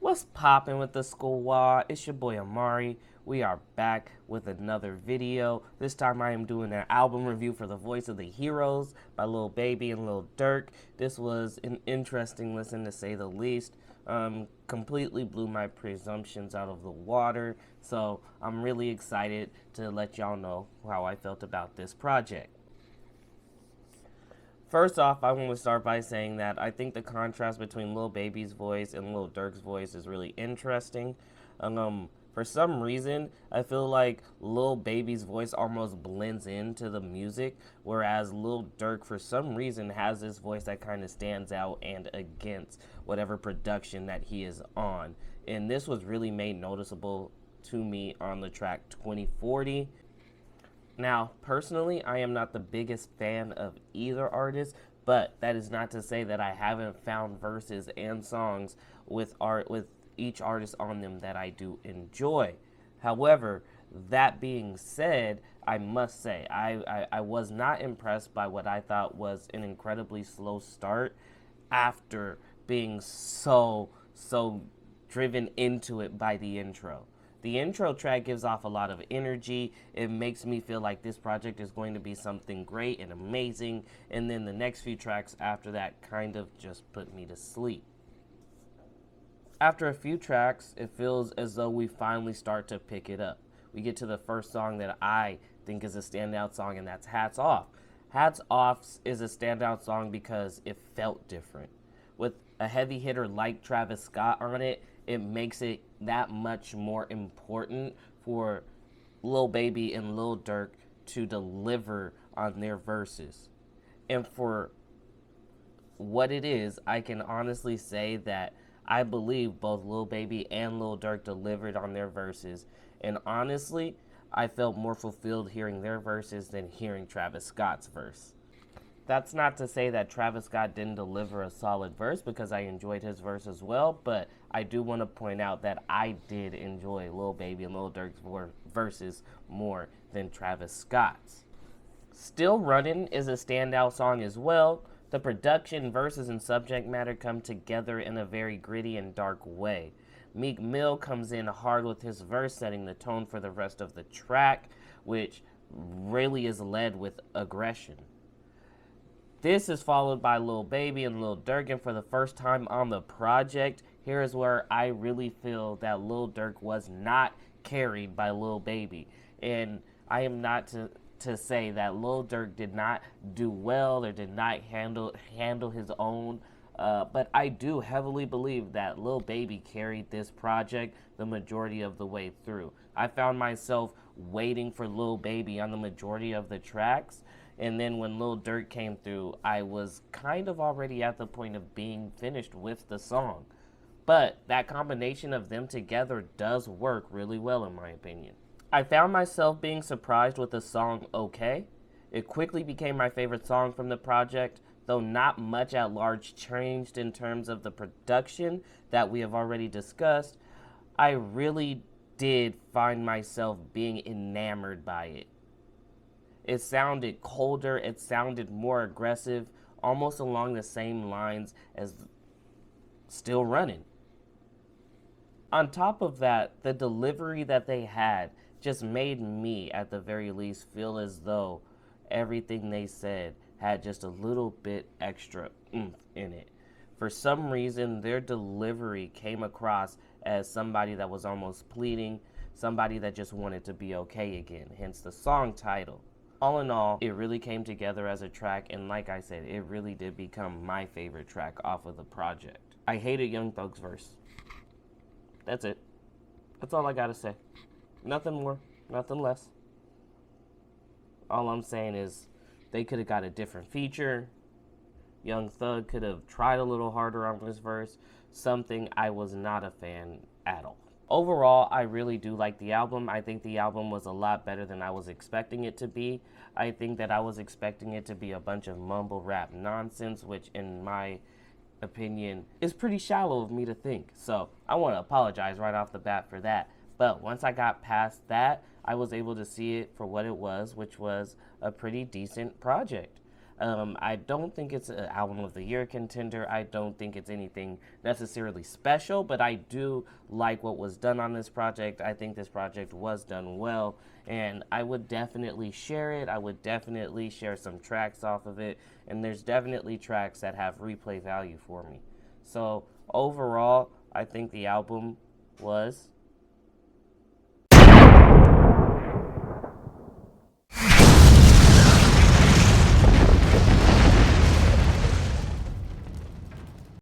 What's poppin' with the SQUA? It's your boy Amauri. We are back with another video. This time I am doing an album review for The Voice of the Heroes by Lil Baby and Lil Durk. This was an interesting listen to say the least. Completely blew my presumptions out of the water. So I'm really excited to let y'all know how I felt about this project. First off, I want to start by saying that I think the contrast between Lil Baby's voice and Lil Durk's voice is really interesting. For some reason, I feel like Lil Baby's voice almost blends into the music, whereas Lil Durk, for some reason, has this voice that kind of stands out and against whatever production that he is on. And this was really made noticeable to me on the track 2040. Now, personally, I am not the biggest fan of either artist, but that is not to say that I haven't found verses and songs with each artist on them that I do enjoy. However, that being said, I must say I was not impressed by what I thought was an incredibly slow start after being so driven into it by the intro. The intro track gives off a lot of energy. It makes me feel like this project is going to be something great and amazing. And then the next few tracks after that kind of just put me to sleep. After a few tracks, it feels as though we finally start to pick it up. We get to the first song that I think is a standout song, and that's Hats Off. Hats Off is a standout song because it felt different. With a heavy hitter like Travis Scott on it, it makes it that much more important for Lil Baby and Lil Durk to deliver on their verses. And for what it is, I can honestly say that I believe both Lil Baby and Lil Durk delivered on their verses. And honestly, I felt more fulfilled hearing their verses than hearing Travis Scott's verse. That's not to say that Travis Scott didn't deliver a solid verse, because I enjoyed his verse as well, but I do want to point out that I did enjoy Lil Baby and Lil Durk's verses more than Travis Scott's. Still Runnin' is a standout song as well. The production, verses, and subject matter come together in a very gritty and dark way. Meek Mill comes in hard with his verse, setting the tone for the rest of the track, which really is led with aggression. This is followed by Lil Baby and Lil Durk, and for the first time on the project, here is where I really feel that Lil Durk was not carried by Lil Baby. And I am not to say that Lil Durk did not do well or did not handle his own, but I do heavily believe that Lil Baby carried this project the majority of the way through. I found myself waiting for Lil Baby on the majority of the tracks. And then when Lil Durk came through, I was kind of already at the point of being finished with the song. But that combination of them together does work really well, in my opinion. I found myself being surprised with the song Okay. It quickly became my favorite song from the project, though not much at large changed in terms of the production that we have already discussed. I really did find myself being enamored by it. It sounded colder, it sounded more aggressive, almost along the same lines as Still Running. On top of that, the delivery that they had just made me, at the very least, feel as though everything they said had just a little bit extra oomph in it. For some reason, their delivery came across as somebody that was almost pleading, somebody that just wanted to be okay again, hence the song title. All in all, it really came together as a track, and like I said, it really did become my favorite track off of the project. I hated Young Thug's verse. That's it. That's all I gotta say. Nothing more, nothing less. All I'm saying is they could have got a different feature. Young Thug could have tried a little harder on this verse. Something I was not a fan at all. Overall, I really do like the album. I think the album was a lot better than I was expecting it to be. I think that I was expecting it to be a bunch of mumble rap nonsense, which in my opinion is pretty shallow of me to think. So I want to apologize right off the bat for that. But once I got past that, I was able to see it for what it was, which was a pretty decent project. I don't think it's an album of the year contender. I don't think it's anything necessarily special, but I do like what was done on this project. I think this project was done well, and I would definitely share it. I would definitely share some tracks off of it, and there's definitely tracks that have replay value for me. So overall, I think the album was